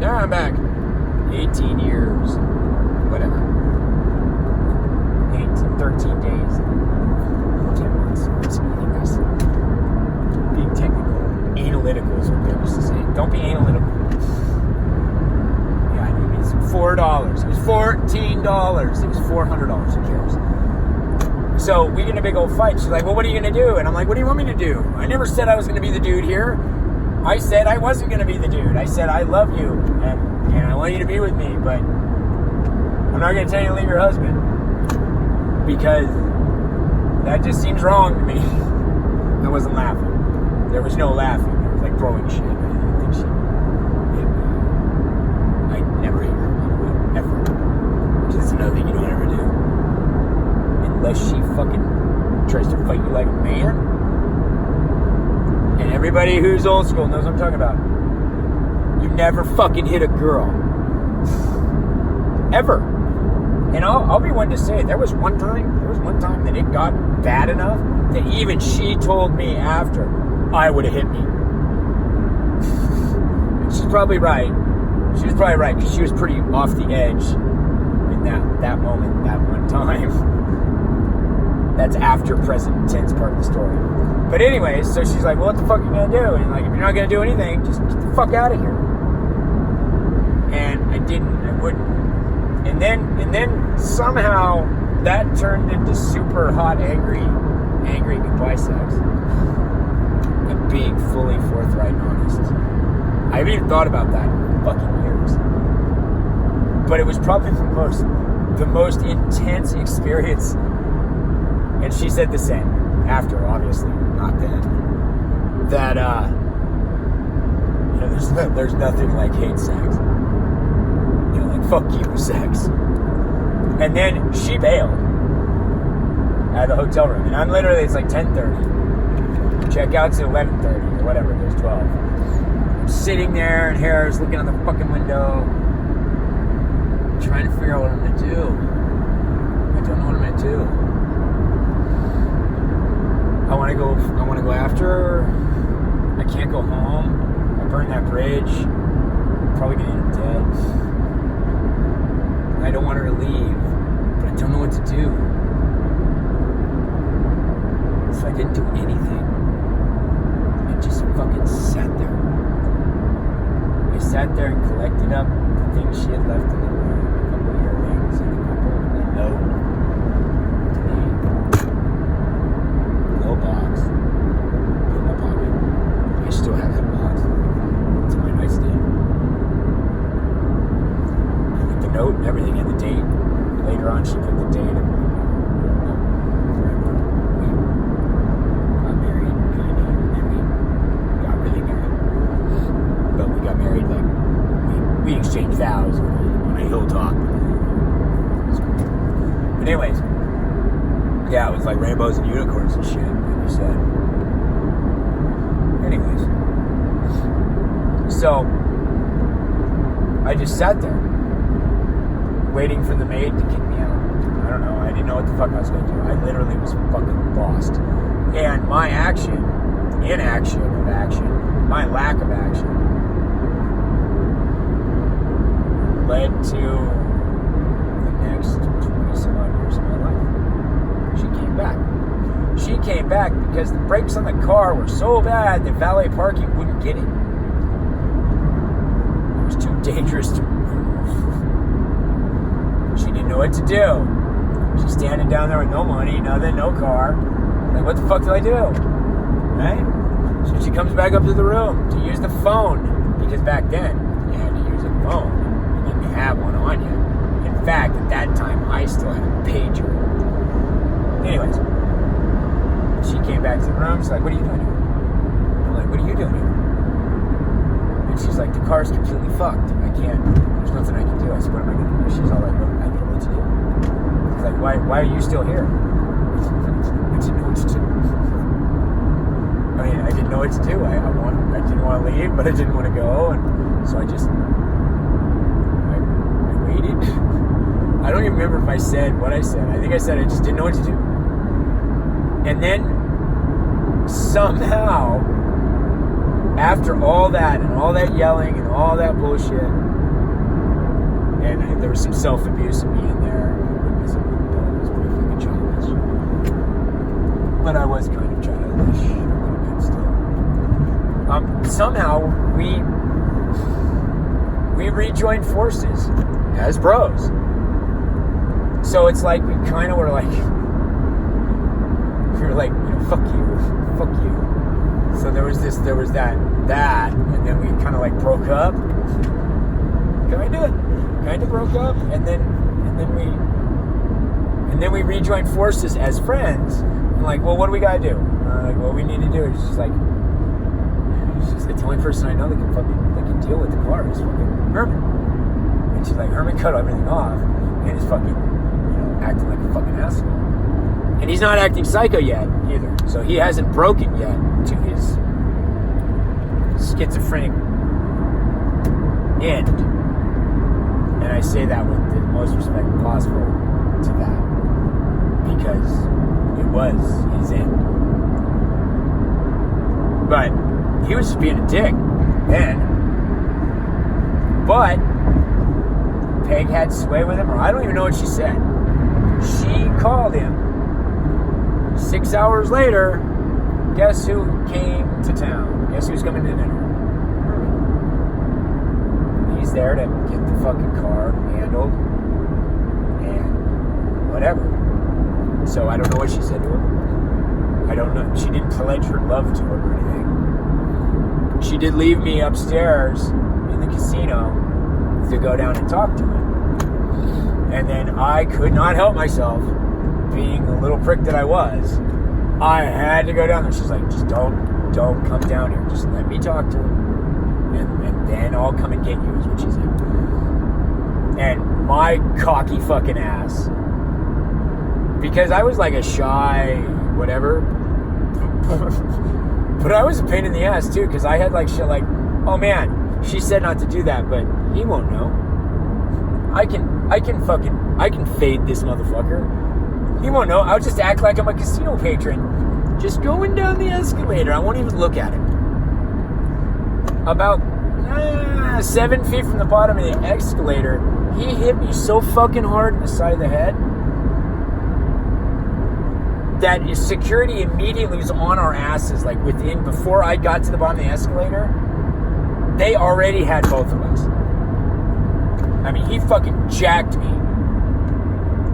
Now I'm back. 18 years. Whatever. 13 days. 10 months. It's meaningless. Being technical. Analytical is what they used to say. Don't be analytical. Yeah, I mean, it's $4. It was $14. It was $400. Who cares? So we get in a big old fight. She's like, well, what are you going to do? And I'm like, what do you want me to do? I never said I was going to be the dude here. I said I wasn't going to be the dude. I said, I love you. And I want you to be with me. But I'm not going to tell you to leave your husband. Because that just seems wrong to me. I wasn't laughing. There was no laughing. It was like throwing shit. I didn't think she... I never hit her. Ever. Which is another thing you don't ever do. Unless she fucking tries to fight you like a man. And everybody who's old school knows what I'm talking about. You never fucking hit a girl. Ever. And I'll be one to say, there was one time that it got bad enough that even she told me after, I would have hit me. She's probably right. She was probably right, because she was pretty off the edge in that moment, that one time. That's after present tense part of the story. But anyways, so she's like, well, what the fuck are you going to do? And like, if you're not going to do anything, just get the fuck out of here. And I wouldn't. And then somehow that turned into super hot, angry goodbye sex. And being fully forthright and honest. I haven't even thought about that in fucking years. But it was probably the most intense experience. And she said the same after, obviously, not then. That there's nothing like hate sex. Fuck you, sex. And then she bailed out of the hotel room. And I'm literally, it's like 10:30. Checkout's at 11:30 or whatever it is, 12. I'm sitting there and Harris looking out the fucking window, trying to figure out what I'm going to do. I don't know what I'm going to do. I want to go after her. I can't go home. I burned that bridge. I'm probably going to end up dead. I don't want her to leave, but I don't know what to do. So I didn't do anything. I just fucking sat there. I sat there and collected up the things she had left in the room. A couple of earrings and a note to me. A little box. Put in my pocket. I still have that box. It's my nightstand. Note and everything and the date. Later on, she put the date in. We got married, kind of, and then we got really married. But we got married, like, we exchanged vows on a hilltop. But anyways, yeah, it was like rainbows and unicorns and shit, like you said. Anyways, so I just sat there, waiting for the maid to kick me out. I don't know. I didn't know what the fuck I was going to do. I literally was fucking lost. And my inaction of action, my lack of action, led to the next 20-some odd years of my life. She came back because the brakes on the car were so bad that valet parking wouldn't get it. It was too dangerous to move. She didn't know what to do. She's standing down there with no money, nothing, no car. Like, what the fuck do I do? Right? So she comes back up to the room to use the phone. Because back then, you had to use a phone. You didn't have one on you. In fact, at that time, I still had a pager. Anyways, she came back to the room. She's like, what are you doing here? I'm like, what are you doing here? And she's like, the car's completely fucked. I can't, there's nothing I can do. I said, what am I going to do? She's all like, well, I don't know what to do. She's like, why are you still here? I didn't know what to do. I mean, I didn't know what to do. I didn't want to leave, but I didn't want to go. And so I waited. I don't even remember if I said what I said. I think I said I just didn't know what to do. And then somehow, after all that and all that yelling and all that bullshit, and there was some self-abuse in me in there. I was pretty fucking childish. But I was kind of childish a little bit still. Somehow we rejoined forces as bros. So it's like we kind of were like, fuck you. So there was that, and then we kind of like broke up. Kind of broke up, and then we rejoined forces as friends. I'm like, well, what do we gotta do? Like, what we need to do is just like, the only person I know that can deal with the car is fucking Herman. And she's like, Herman cut everything off, and he's fucking, acting like a fucking asshole. And he's not acting psycho yet either, so he hasn't broken yet to his schizophrenic end. And I say that with the most respect possible to that, because it was his end. But he was just being a dick then. But Peg had sway with him, or I don't even know what she said. She called him 6 hours later. Guess who came to town? Guess who's coming to dinner? He's there to get the fucking car handled and whatever. So I don't know what she said to him. I don't know. She didn't pledge her love to him or anything. She did leave me upstairs in the casino to go down and talk to him. And then I could not help myself, being the little prick that I was. I had to go down there. She's like, just don't come down here. Just let me talk to him. And then I'll come and get you, is what she said. And my cocky fucking ass, because I was like a shy whatever, but I was a pain in the ass too, because I had like shit like, oh man, she said not to do that, but he won't know. I can fade this motherfucker. He won't know. I'll just act like I'm a casino patron, just going down the escalator. I won't even look at him. About 7 feet from the bottom of the escalator, he hit me so fucking hard in the side of the head that security immediately was on our asses. Like before I got to the bottom of the escalator, they already had both of us. I mean, he fucking jacked me.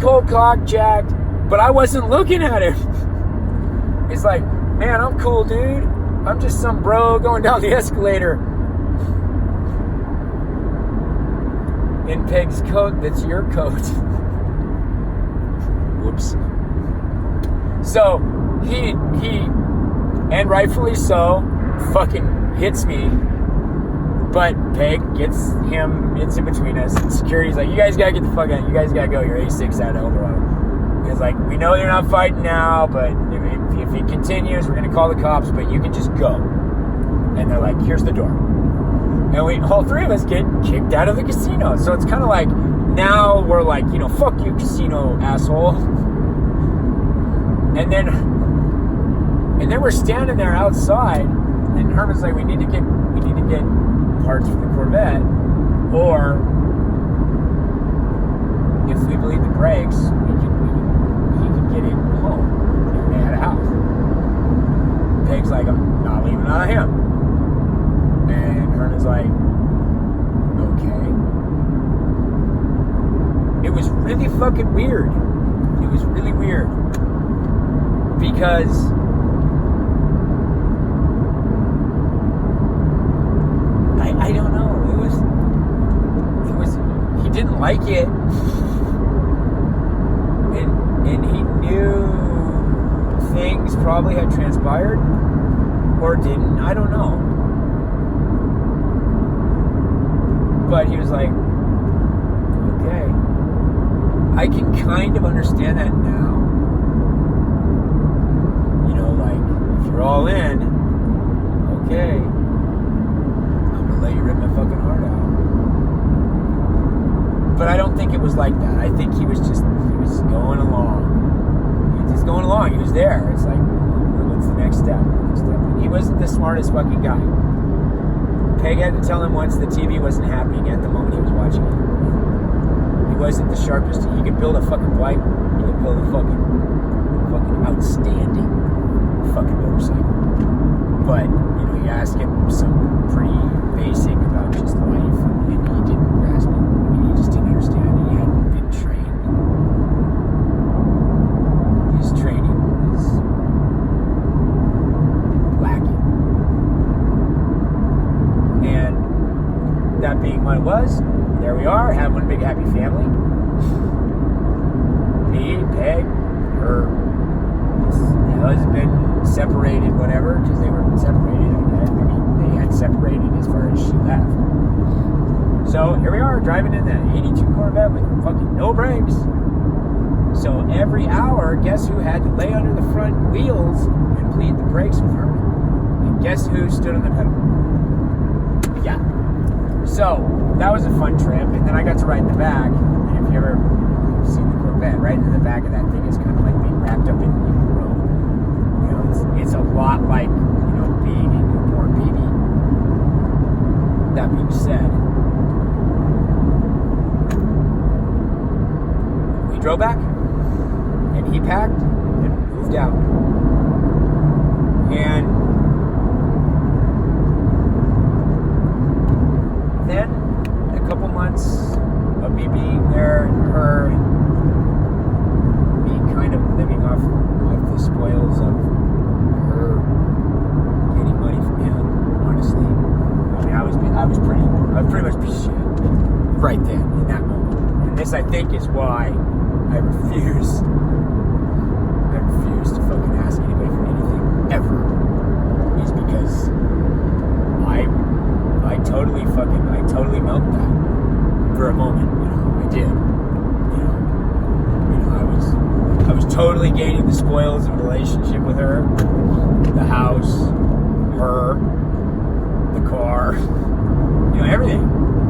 Cold cock jacked, but I wasn't looking at him. It's like, man, I'm cool, dude. I'm just some bro going down the escalator in Peg's coat that's your coat. Whoops. So, he, and rightfully so, fucking hits me. But Peg gets in between us, and security's like, you guys gotta get the fuck out. You guys gotta go. You're A6 out of Eldorado. It's like, we know you're not fighting now, but if it continues, we're gonna call the cops, but you can just go. And they're like, here's the door. And all three of us get kicked out of the casino. So it's kind of like, now we're like, fuck you, casino asshole. And then we're standing there outside, and Herman's like, we need to get parts for the Corvette, or if we bleed the brakes, he can get it home. They had a house. Peg's like, I'm not leaving without him. And Herman's like, okay. It was really fucking weird. It was really weird. Because I don't know. It was he didn't like it. And he knew things probably had transpired or didn't. I don't know. But he was like, okay. I can kind of understand that now. Like, if you're all in, okay, I'm gonna let you rip my fucking heart out. But I don't think it was like that. I think he was going along. He was just going along. He was there. It's like, what's the next step? And he wasn't the smartest fucking guy. Peg had to tell him once the TV wasn't happening at the moment he was watching it. He wasn't the sharpest. He could build a fucking bike. He could build a fucking outstanding fucking motorcycle. But, you know, you ask him some pretty basic about just life, and he didn't grasp it. I mean, he just didn't understand. He hadn't been trained. His training was lacking. And that being what it was, there we are, have one big happy family. Me, Peg, her husband, separated, whatever, because they were separated, I guess. I mean, they had separated as far as she left. So here we are, driving in that 82 Corvette with fucking no brakes. So every hour, guess who had to lay under the front wheels and bleed the brakes with her? And guess who stood on the pedal? Yeah. So that was a fun trip, and then I got to ride in the back. And if you ever seen the Corvette, right in the back of that thing is kind of like being wrapped up in the road. You know, it's a lot like, you know, being a newborn baby. That being said, we drove back, and he packed and moved out. And then a couple months of me being there, and her, and me kind of living off the spoils of her getting money from him. Honestly, I mean, I was pretty much shit right then in that moment. And this, I think, is why I refuse to fucking ask anybody for anything ever. Is because I totally milked that for a moment. You know, I did. You know, I was totally gaining the spoils of a relationship with her, the house, her, the car, you know, everything.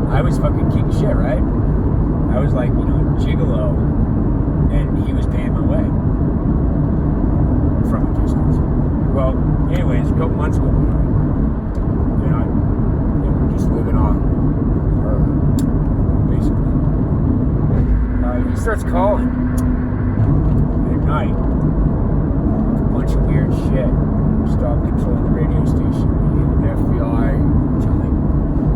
I was fucking king shit, right? I was like, you know, gigolo, and he was paying my way from a distance. Well, anyways, a couple months ago, you know, we're just living on her, basically. He starts calling at night. A bunch of weird shit. Stop controlling the radio station. The FBI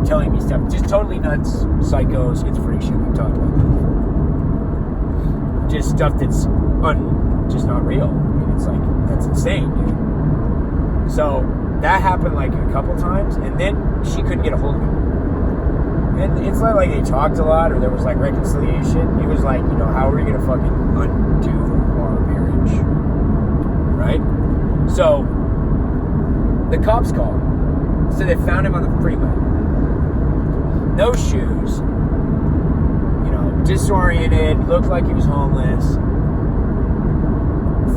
telling me stuff. Just totally nuts, psycho, schizophrenic shit. We've talked about that before. Just stuff that's just not real. I mean, it's like, that's insane, dude. So that happened like a couple times, and then she couldn't get a hold of him. And it's not like they talked a lot or there was like reconciliation. It was like, you know, how are we gonna fucking undo our marriage, right? So the cops called. So they found him on the freeway. No shoes, you know, disoriented, looked like he was homeless.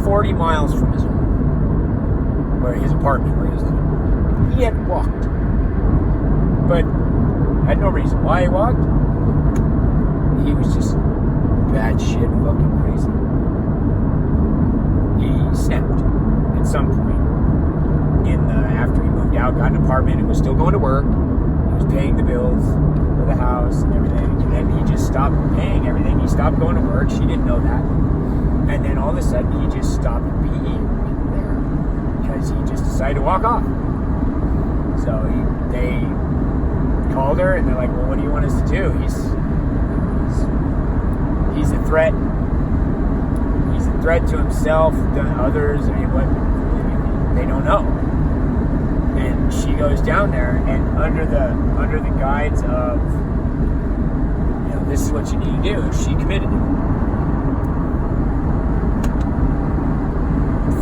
40 miles from his home, where his apartment, where he was living. He had walked, but had no reason why he walked. He was just bad shit, fucking crazy. He snapped at some point after he moved out, got an apartment, and was still going to work. He was paying the bills for the house and everything, and then he just stopped paying everything. He stopped going to work. She didn't know that. And then all of a sudden, he just stopped being there because he just decided to walk off. So they called her, and they're like, well, what do you want us to do? He's a threat. He's a threat to himself, to others. I mean, what? They don't know. And she goes down there, and under the guides of, you know, this is what you need to do, she committed him.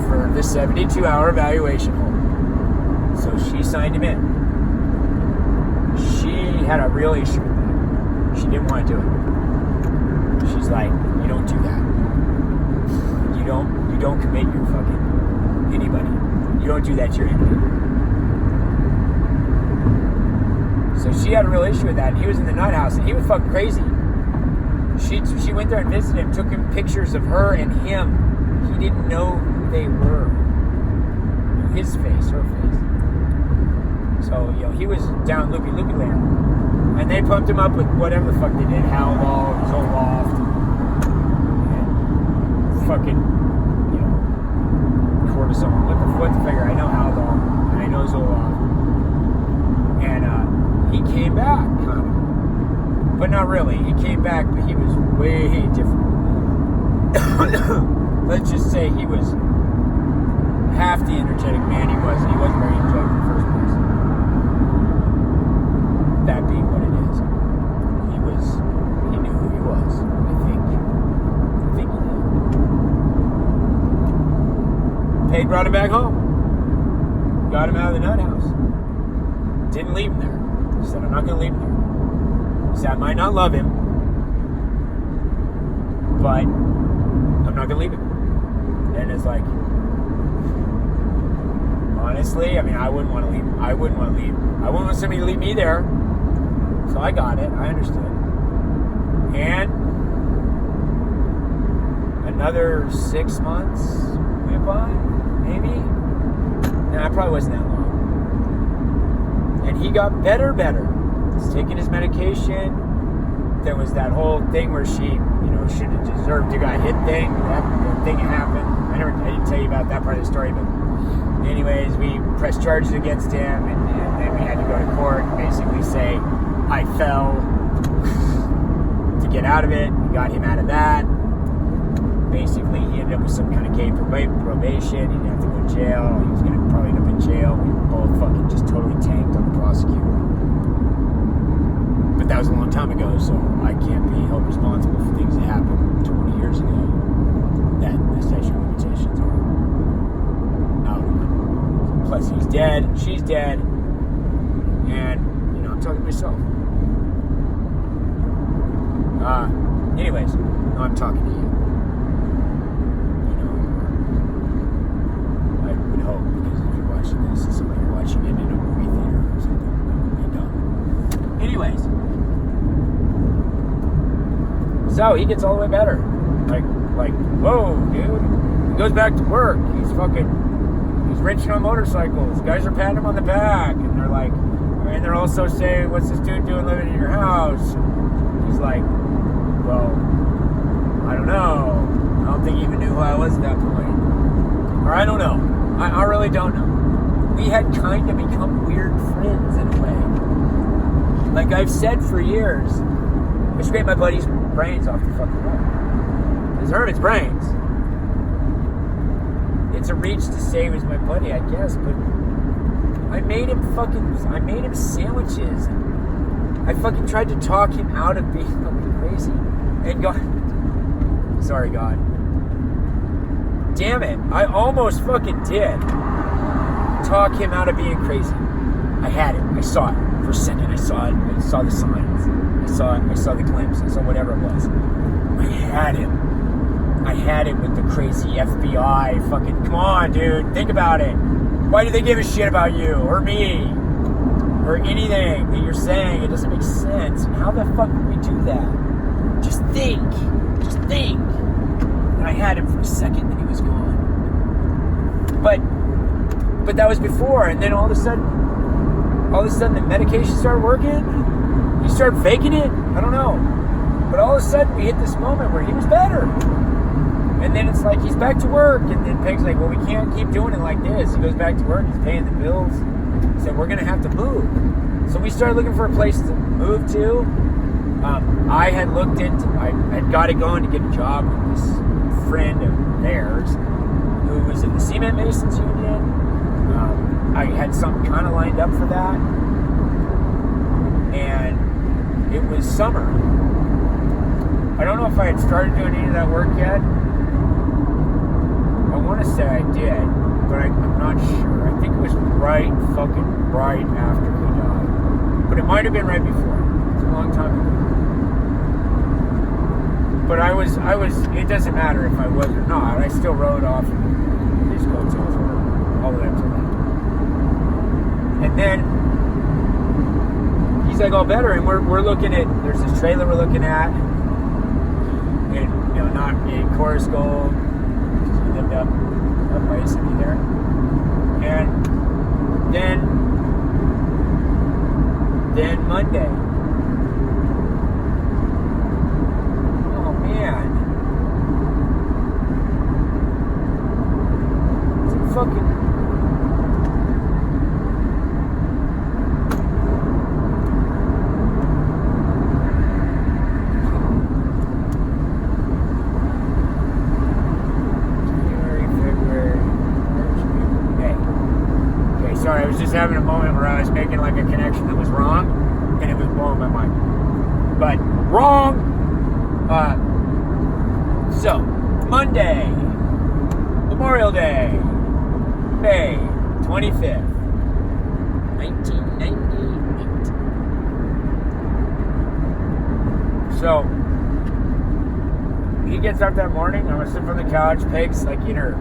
For the 72-hour evaluation hold. So she signed him in. She had a real issue with that. She didn't want to do it. She's like, you don't do that. You don't commit your fucking anybody. You don't do that to your enemy. So she had a real issue with that. He was in the nut house, and he was fucking crazy. She went there and visited him, took him pictures of her and him. He didn't know who they were. His face, her face. So, he was down loopy land. And they pumped him up with whatever the fuck they did. Haldol, Zoloft, and fucking, cortisone. What the figure? I know Haldol, and I know Zoloft. And he came back, kind of. But not really. He came back, but he was way different. Let's just say he was half the energetic man he was, and he wasn't very energetic in the first place. That being what it is. He knew who he was, I think he did. Paige brought him back home. Got him out of the nut house. Didn't leave him there. He said, I'm not going to leave him there. He said, I might not love him, but I'm not going to leave him. And it's like, honestly, I wouldn't want to leave. I wouldn't want somebody to leave me there. So I got it. I understood. And another 6 months went by, maybe. Nah, it probably wasn't that long. And he got better. He's taking his medication. There was that whole thing where she, should have deserved to got hit thing. The thing happened. I didn't tell you about that part of the story, but anyways, we pressed charges against him, and then we had to go to court and basically say I fell to get out of it. We got him out of that. Basically, he ended up with some kind of gay probation. He didn't have to go to jail. He was going to probably end up in jail. We both fucking just totally tanked on the prosecutor. But that was a long time ago, so I can't be held responsible for things that happened 20 years ago. That the statute of limitations are out on. Plus, he's dead. She's dead. And, I'm talking to myself. Anyways, I'm talking to you. I would hope, because if you're watching this, it's like you're watching it in a movie theater or something. Anyways. So, he gets all the way better. Like, whoa, dude. He goes back to work. He's wrenching on motorcycles. Guys are patting him on the back. And they're also saying, what's this dude doing living in your house? He's like, well, I don't know. I don't think he even knew who I was at that point. Or I don't know. I really don't know. We had kind of become weird friends in a way. Like I've said for years, I scraped my buddy's brains off the fucking wall. It's Hermit's brains. It's a reach to say he was my buddy, I guess, but I made him sandwiches. I fucking tried to talk him out of being fucking crazy. And God, sorry God. Damn it, I almost fucking did talk him out of being crazy. I had it. I saw it for a second. I saw it. I saw the signs. I saw it. I saw the glimpse. I saw whatever it was. I had him with the crazy FBI fucking, come on, dude, think about it. Why do they give a shit about you or me or anything that you're saying? It doesn't make sense. And how the fuck would we do that? Just think. And I had him for a second, then he was gone. But that was before, and then all of a sudden the medication started working. He started faking it. I don't know. But all of a sudden we hit this moment where he was better. And then it's like he's back to work, and then Peg's like, well, we can't keep doing it like this. He goes back to work, he's paying the bills. He said, we're going to have to move. So we started looking for a place to move to. I had got it going to get a job with this friend of theirs who was in the Cement Masons Union. I had something kind of lined up for that. And it was summer. I don't know if I had started doing any of that work yet. I want to say I did, but I'm not sure. I think it was right after he died. But it might have been right before. It's a long time ago. But I was, it doesn't matter if I was or not. I still rode off these hotels all the way up to that. And then he's like all better, and we're looking at, there's this trailer we're looking at, and not in Chorus Gold, because we lived up by City there. And then then Monday. Oh man. It's a fucking... Sorry, I was just having a moment where I was making like a connection that was wrong, and it was blowing my mind. But wrong. So Monday, Memorial Day, May 25th, 1998. So he gets up that morning. I'm gonna sit on the couch. Peg's like in her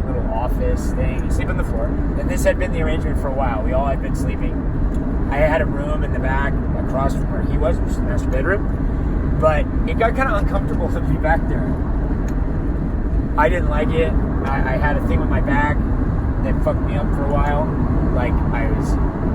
little office thing. You sleep on the floor. And this had been the arrangement for a while. We all had been sleeping. I had a room in the back across from where he was, which is the master bedroom. But it got kind of uncomfortable to be back there. I didn't like it. I had a thing with my back that fucked me up for a while. Like I was